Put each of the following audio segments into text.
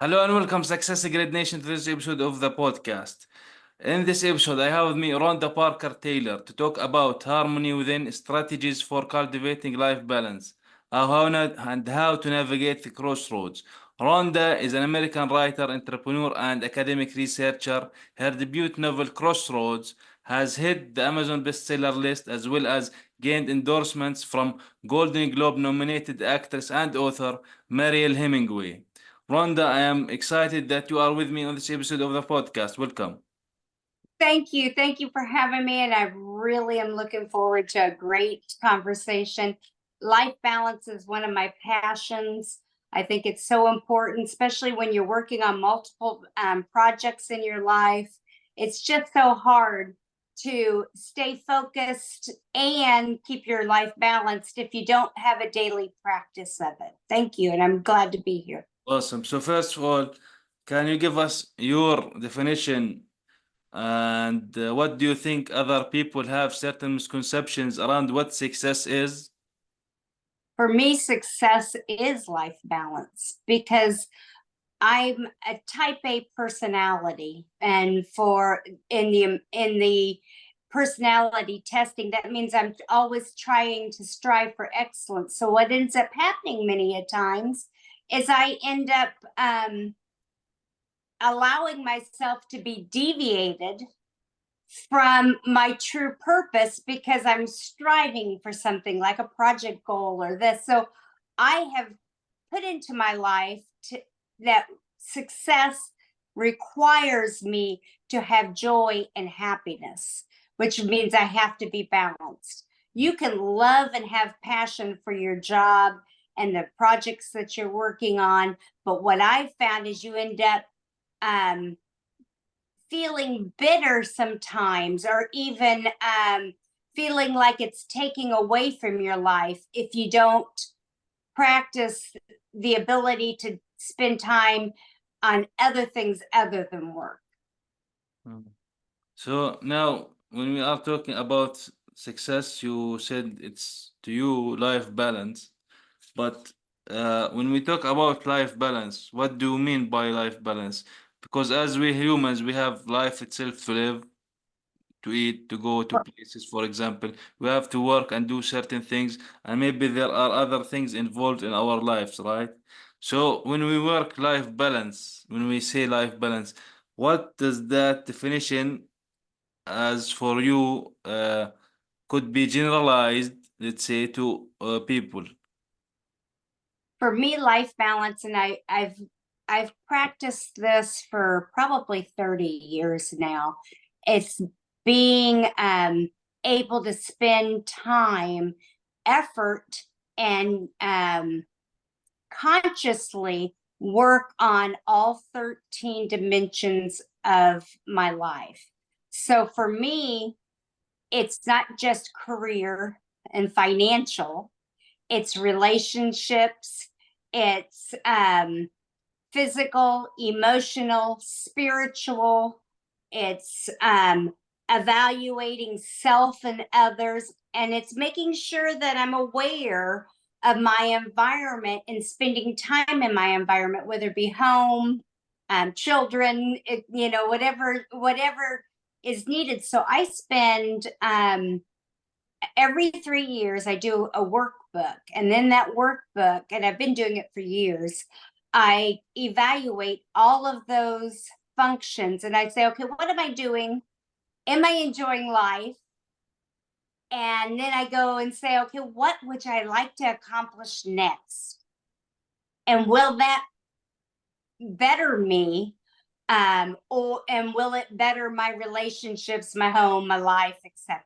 Hello and welcome, Success Great Nation, to this episode of the podcast. In this episode, I have with me Rhonda Parker Taylor to talk about harmony within strategies for cultivating life balance and how to navigate the crossroads. Rhonda is an American writer, entrepreneur, and academic researcher. Her debut novel, Crossroads, has hit the Amazon bestseller list as well as gained endorsements from Golden Globe nominated actress and author Mariel Hemingway. Rhonda, I am excited that you are with me on this episode of the podcast. Welcome. Thank you. Thank you for having me. And I really am looking forward to a great conversation. Life balance is one of my passions. I think it's so important, especially when you're working on multiple projects in your life. It's just so hard to stay focused and keep your life balanced if you don't have a daily practice of it. Thank you. And I'm glad to be here. Awesome. So, first of all, can you give us your definition and what do you think other people have certain misconceptions around what success is? For me, success is life balance because I'm a type A personality, and for in the personality testing, that means I'm always trying to strive for excellence. So what ends up happening many a times is I end up allowing myself to be deviated from my true purpose because I'm striving for something like a project goal or this. So I have put into my life that success requires me to have joy and happiness, which means I have to be balanced. You can love and have passion for your job and the projects that you're working on, but what I've found is you end up feeling bitter sometimes, or even feeling like it's taking away from your life if you don't practice the ability to spend time on other things other than work. So now, when we are talking about success, you said it's to you life balance. But when we talk about life balance, what do you mean by life balance? Because as we humans, we have life itself to live, to eat, to go to places, for example. We have to work and do certain things, and maybe there are other things involved in our lives, right? So when we work life balance, when we say life balance, what does that definition as for you could be generalized, let's say, to people? For me, life balance, and I've practiced this for probably 30 years now. It's being able to spend time, effort, and consciously work on all 13 dimensions of my life. So for me, it's not just career and financial, it's relationships, it's physical, emotional, spiritual, it's evaluating self and others, and it's making sure that I'm aware of my environment and spending time in my environment, whether it be home, children, whatever is needed. So I spend every 3 years I do a workbook, and then that workbook, and I've been doing it for years, I evaluate all of those functions and I say, okay, what am I doing? Am I enjoying life? And then I go and say, okay, what would I like to accomplish next? And will that better me? And will it better my relationships, my home, my life, etc.?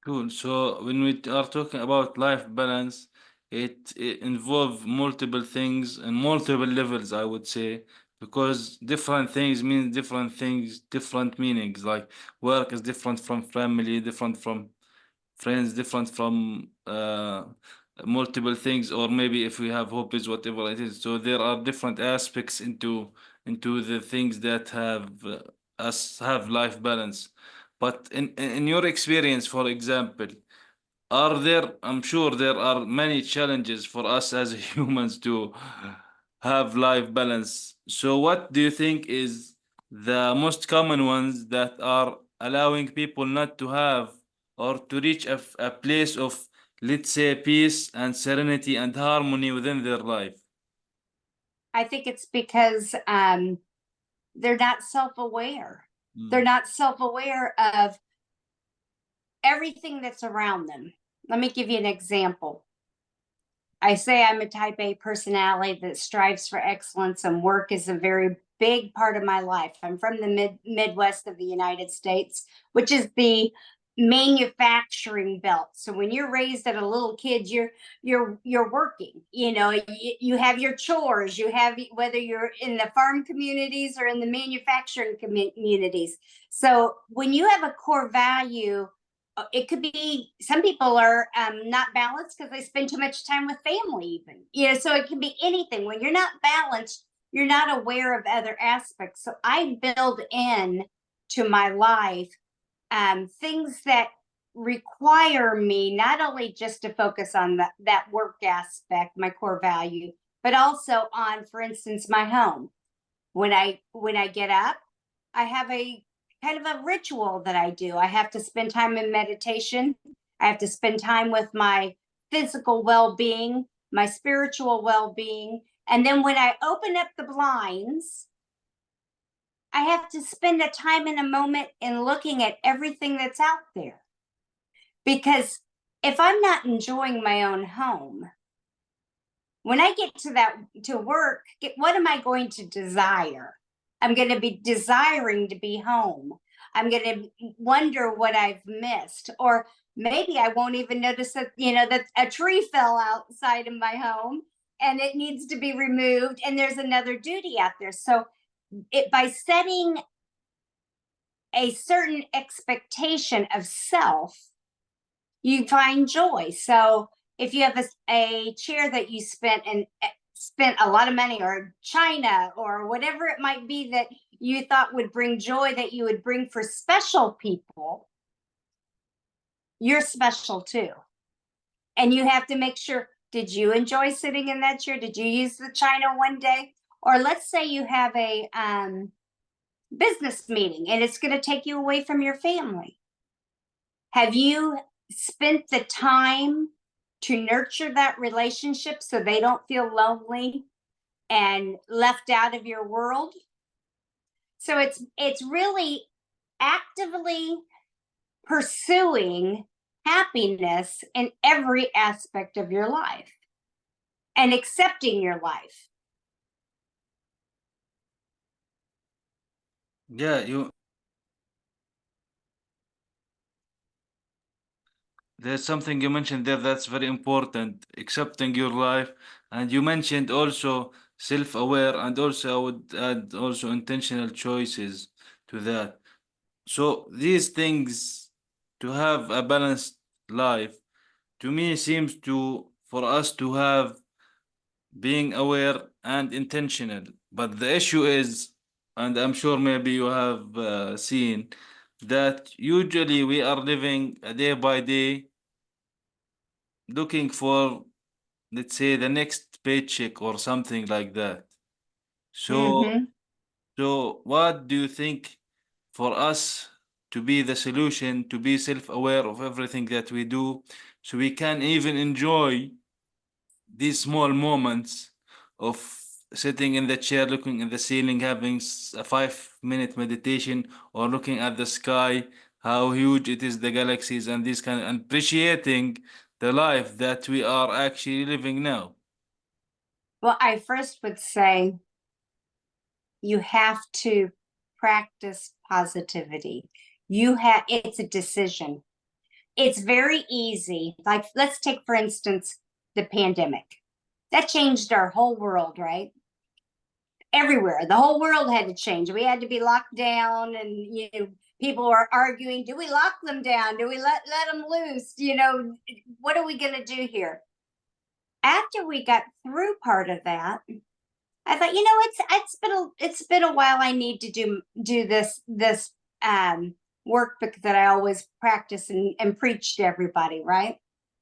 Cool. So when we are talking about life balance, it involves multiple things and multiple levels, I would say, because different things mean different things, different meanings. Like work is different from family, different from friends, different from multiple things, or maybe if we have hobbies, whatever it is. So there are different aspects into the things that have us have life balance. But in your experience, for example, are there, I'm sure there are many challenges for us as humans have life balance. So, what do you think is the most common ones that are allowing people not to have or to reach a place of, let's say, peace and serenity and harmony within their life? I think it's because they're not self-aware. They're Mm. not self-aware of everything that's around them. Let me give you an example. I say I'm a type A personality that strives for excellence, and work is a very big part of my life. I'm from the Midwest of the United States, which is the manufacturing belt. So when you're raised as a little kid, you're working. You have your chores. You have, whether you're in the farm communities or in the manufacturing communities. So when you have a core value, it could be, some people are not balanced because they spend too much time with family, even, so it can be anything. When you're not balanced, you're not aware of other aspects. So I build in to my life things that require me not only just to focus on that work aspect, my core value, but also on, for instance, my home. When I get up, I have a kind of a ritual that I do. I have to spend time in meditation. I have to spend time with my physical well-being, my spiritual well-being. And then when I open up the blinds, I have to spend a time in a moment in looking at everything that's out there. Because if I'm not enjoying my own home, when I get to work, what am I going to desire? I'm going to be desiring to be home. I'm going to wonder what I've missed, or maybe I won't even notice that a tree fell outside of my home and it needs to be removed, and there's another duty out there. So by setting a certain expectation of self, you find joy. So if you have a chair that you spent a lot of money, or china, or whatever it might be that you thought would bring joy, that you would bring for special people, you're special too. And you have to make sure, did you enjoy sitting in that chair? Did you use the china one day? Or let's say you have a business meeting and it's going to take you away from your family. Have you spent the time to nurture that relationship so they don't feel lonely and left out of your world? So it's really actively pursuing happiness in every aspect of your life and accepting your life. Yeah, there's something you mentioned there that's very important, accepting your life. And you mentioned also self-aware, and also I would add also intentional choices to that. So these things, to have a balanced life, to me seems to for us to have being aware and intentional. But the issue is, and I'm sure maybe you have seen, that usually we are living a day by day looking for, let's say, the next paycheck or something like that. So, Mm-hmm. so what do you think for us to be the solution, to be self-aware of everything that we do, so we can even enjoy these small moments of sitting in the chair, looking at the ceiling, having a 5 minute meditation, or looking at the sky, how huge it is, the galaxies, and this kind, and appreciating the life that we are actually living now. Well, I first would say you have to practice positivity. It's a decision. It's very easy. Like, let's take, for instance, the pandemic. That changed our whole world, right? Everywhere. The whole world had to change. We had to be locked down, and people were arguing, do we lock them down? Do we let them loose? What are we going to do here? After we got through part of that, I thought, it's been a while. I need to do this workbook that I always practice and preach to everybody, right?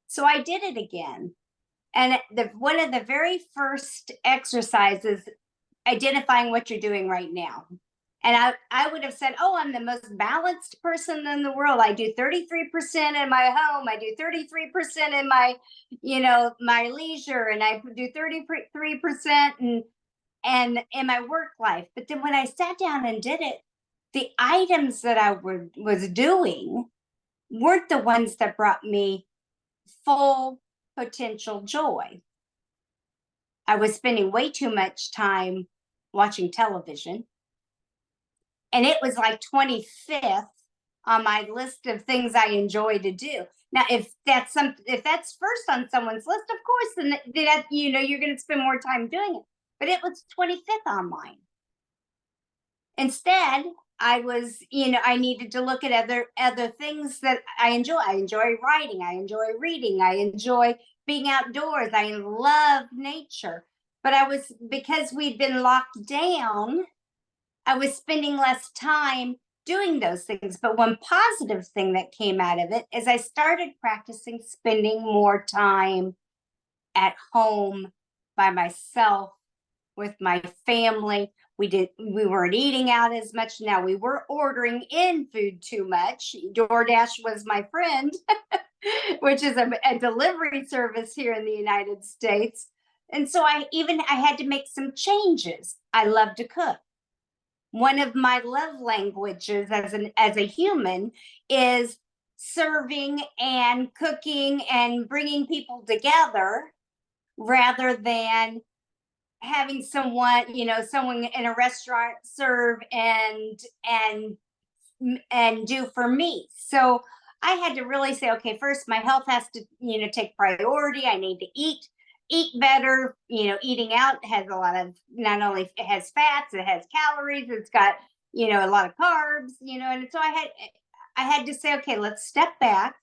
So I did it again, And one of the very first exercises, identifying what you're doing right now. And I would have said, oh, I'm the most balanced person in the world. I do 33% in my home. I do 33% in my, my leisure, and I do 33% and in my work life. But then when I sat down and did it, the items that I was doing weren't the ones that brought me full potential joy. I was spending way too much time watching television, and it was like 25th on my list of things I enjoy to do. Now, if that's first on someone's list, of course, then that you're going to spend more time doing it. But it was 25th on mine. Instead, I was, I needed to look at other things that I enjoy. I enjoy writing. I enjoy reading. I enjoy being outdoors. I love nature. But because we'd been locked down, I was spending less time doing those things. But one positive thing that came out of it is I started practicing spending more time at home by myself with my family. We weren't eating out as much. Now we were ordering in food too much. DoorDash was my friend, which is a delivery service here in the United States. And so I had to make some changes. I love to cook. One of my love languages as a human is serving and cooking and bringing people together, rather than having someone in a restaurant serve and do for me. So I had to really say, okay, first my health has to take priority. I need to eat better. Eating out has a lot of, not only it has fats, it has calories, it's got a lot of carbs, and so I had to say, okay, let's step back,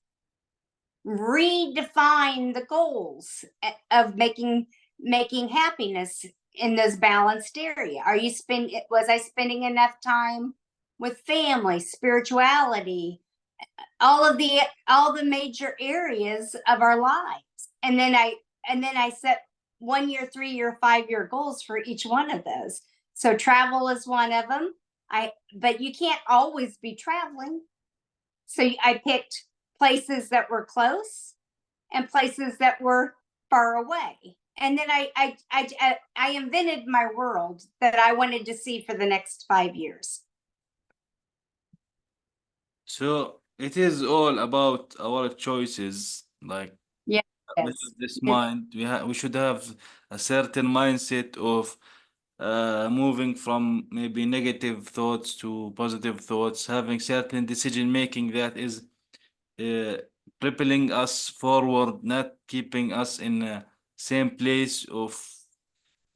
redefine the goals of making happiness in this balanced area. Was I spending enough time with family, spirituality, all the major areas of our lives? And then I set 1 year, 3 year, 5 year goals for each one of those. So travel is one of them. But you can't always be traveling. So I picked places that were close and places that were far away. And then I invented my world that I wanted to see for the next 5 years. So it is all about our choices. Like Yeah. with Yes. this mind, we should have a certain mindset of moving from maybe negative thoughts to positive thoughts, having certain decision making that is uh, propelling us forward, not keeping us in the same place of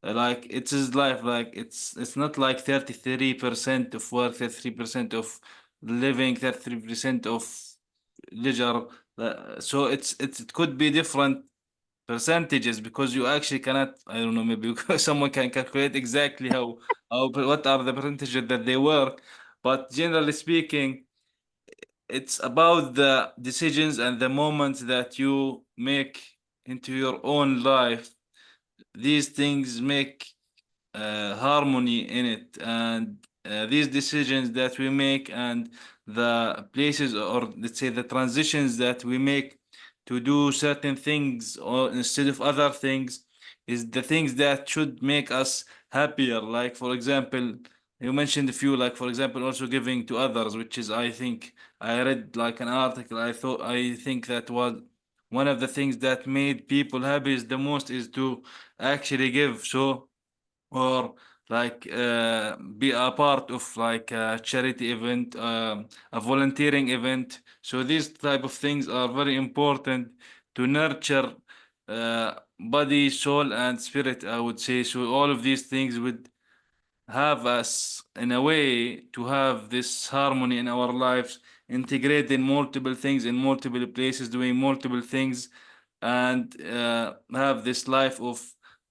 like it is life. Like it's not like 33% of work, 33% of living, 33% of leisure. So it could be different percentages because you actually cannot, I don't know, maybe someone can calculate exactly how what are the percentages that they work, but generally speaking it's about the decisions and the moments that you make into your own life. These things make harmony in it, and these decisions that we make and the places, or let's say the transitions that we make to do certain things or instead of other things, is the things that should make us happier. Like for example, you mentioned a few, like for example also giving to others, which is, I think I read like an article, I think that was one of the things that made people happy is the most is to actually give. So or like be a part of like a charity event, a volunteering event. So these type of things are very important to nurture body, soul, and spirit, I would say. So all of these things would have us in a way to have this harmony in our lives, integrating multiple things in multiple places, doing multiple things, and have this life of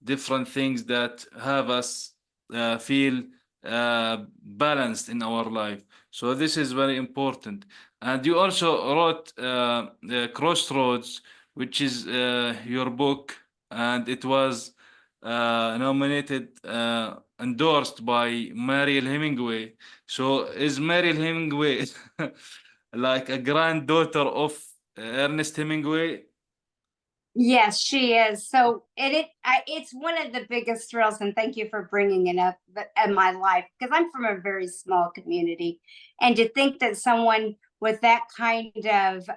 different things that have us feel balanced in our life. So this is very important. And you also wrote Crossroads, which is your book. and it was endorsed by Mariel Hemingway. So is Mariel Hemingway like a granddaughter of Ernest Hemingway? Yes, she is. So it's one of the biggest thrills, and thank you for bringing it up in my life because I'm from a very small community, and to think that someone with that kind of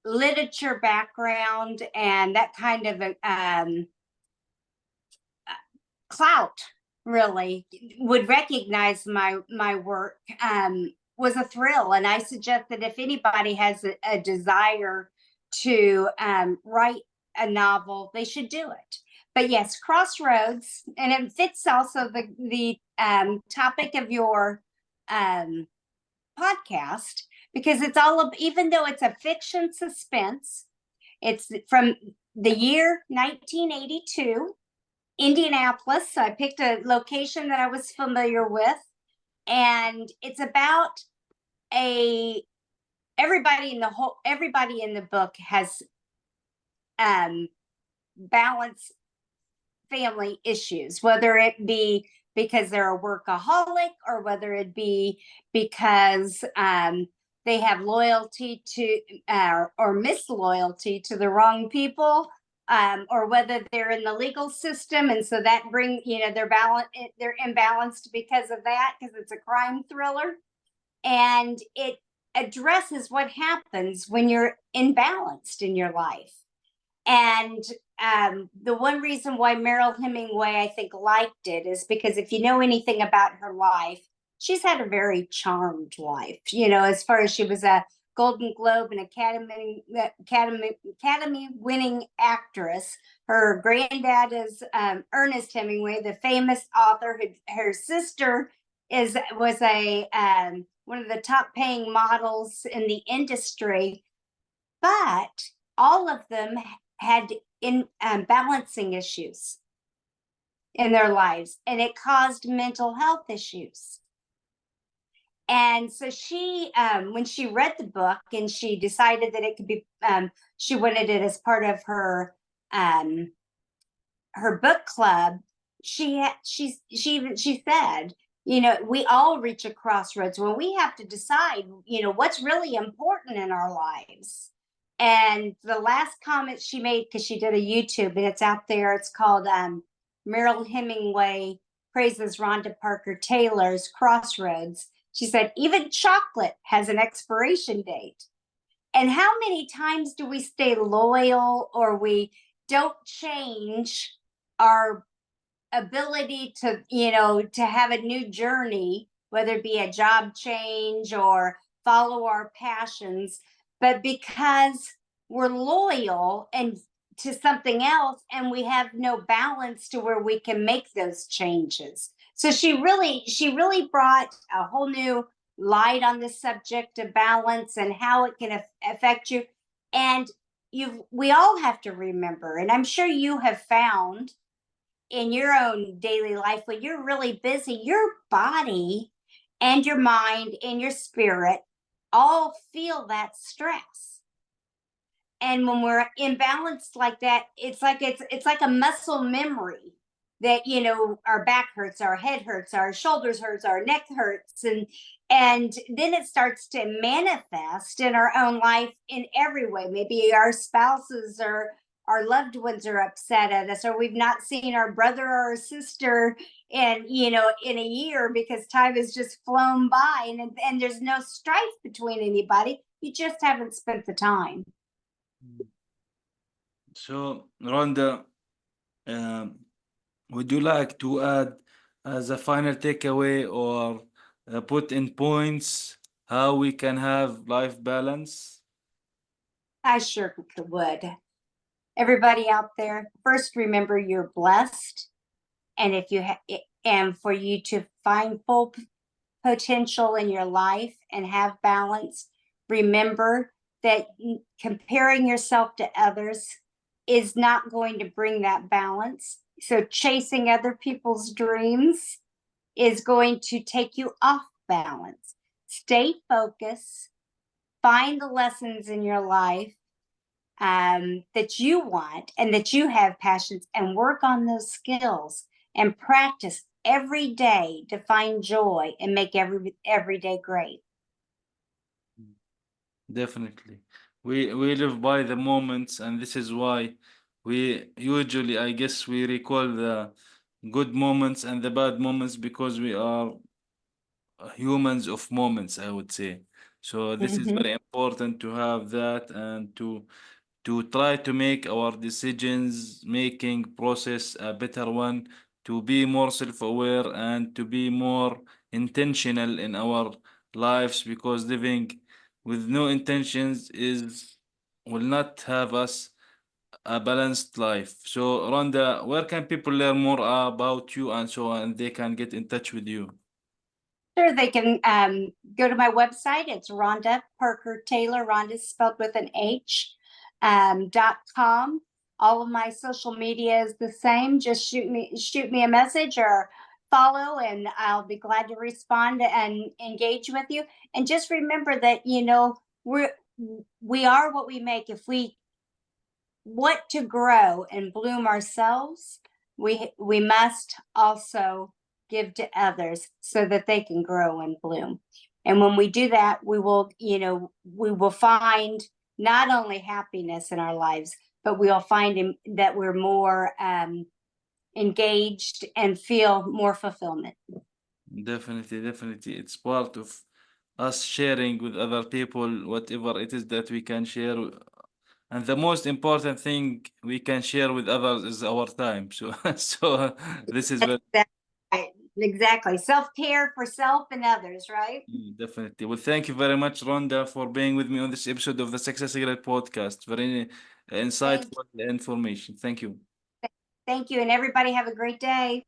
literature background and that kind of clout really would recognize my work was a thrill. And I suggest that if anybody has a desire to write a novel, they should do it. But yes, Crossroads, and it fits also the topic of your um, podcast because it's all of, even though it's a fiction suspense, it's from the year 1982, Indianapolis. So I picked a location that I was familiar with, and it's about a everybody in the book has balanced family issues, whether it be because they're a workaholic or whether it be because they have loyalty to or misloyalty to the wrong people, or whether they're in the legal system, and so that they're imbalanced because of that, because it's a crime thriller, and it addresses what happens when you're imbalanced in your life. And the one reason why Meryl Hemingway, I think, liked it is because if you know anything about her life, she's had a very charmed life. You know, as far as she was a Golden Globe and Academy winning actress. Her granddad is Ernest Hemingway, the famous author. Her sister was a one of the top paying models in the industry, but all of them had in balancing issues in their lives, and it caused mental health issues. And so she, when she read the book and she decided that it could be, she wanted it as part of her book club. She said, you know, we all reach a crossroads when we have to decide, you know, what's really important in our lives. And the last comment she made, because she did a YouTube and it's out there, it's called Meryl Hemingway praises Rhonda Parker Taylor's Crossroads. She said, even chocolate has an expiration date. And how many times do we stay loyal or we don't change our ability to, you know, to have a new journey, whether it be a job change or follow our passions, but because we're loyal and to something else and we have no balance to where we can make those changes. So she really brought a whole new light on the subject of balance and how it can affect you. And we all have to remember, and I'm sure you have found in your own daily life when you're really busy, your body and your mind and your spirit all feel that stress. And when we're imbalanced like that, it's like a muscle memory that, you know, our back hurts, our head hurts, our shoulders hurts, our neck hurts, and then it starts to manifest in our own life in every way. Maybe our spouses or our loved ones are upset at us, or we've not seen our brother or our sister in, you know, in a year because time has just flown by, and there's no strife between anybody. You just haven't spent the time. So, Rhonda, would you like to add as a final takeaway or put in points how we can have life balance? I sure would. Everybody out there, first remember you're blessed, and if you and for you to find full potential in your life and have balance, remember that comparing yourself to others is not going to bring that balance. So chasing other people's dreams is going to take you off balance. Stay focused, find the lessons in your life, that you want and that you have passions, and work on those skills and practice every day to find joy and make every day great. Definitely. We live by the moments, and this is why we usually, I guess, we recall the good moments and the bad moments because we are humans of moments, I would say. So this is Mhm. very important to have that and to try to make our decisions making process a better one, to be more self-aware and to be more intentional in our lives, because living with no intentions is will not have us a balanced life. So Rhonda, where can people learn more about you and so on, and they can get in touch with you? Sure, they can go to my website. It's Rhonda Parker Taylor. Rhonda is spelled with an H. .com. All of my social media is the same. Just shoot me a message or follow, and I'll be glad to respond and engage with you. And just remember that we are what we make. If we want to grow and bloom ourselves, we must also give to others so that they can grow and bloom. And when we do that, we will find not only happiness in our lives, but we'll find that we're more engaged and feel more fulfillment. Definitely, definitely. It's part of us sharing with other people whatever it is that we can share. And the most important thing we can share with others is our time. So, so this is very That's right. Exactly. Self-care for self and others, right? definitely. Well, thank you very much, Rhonda, for being with me on this episode of the Success Secret podcast. Very Thank insightful information. Thank you. Thank you, and everybody have a great day.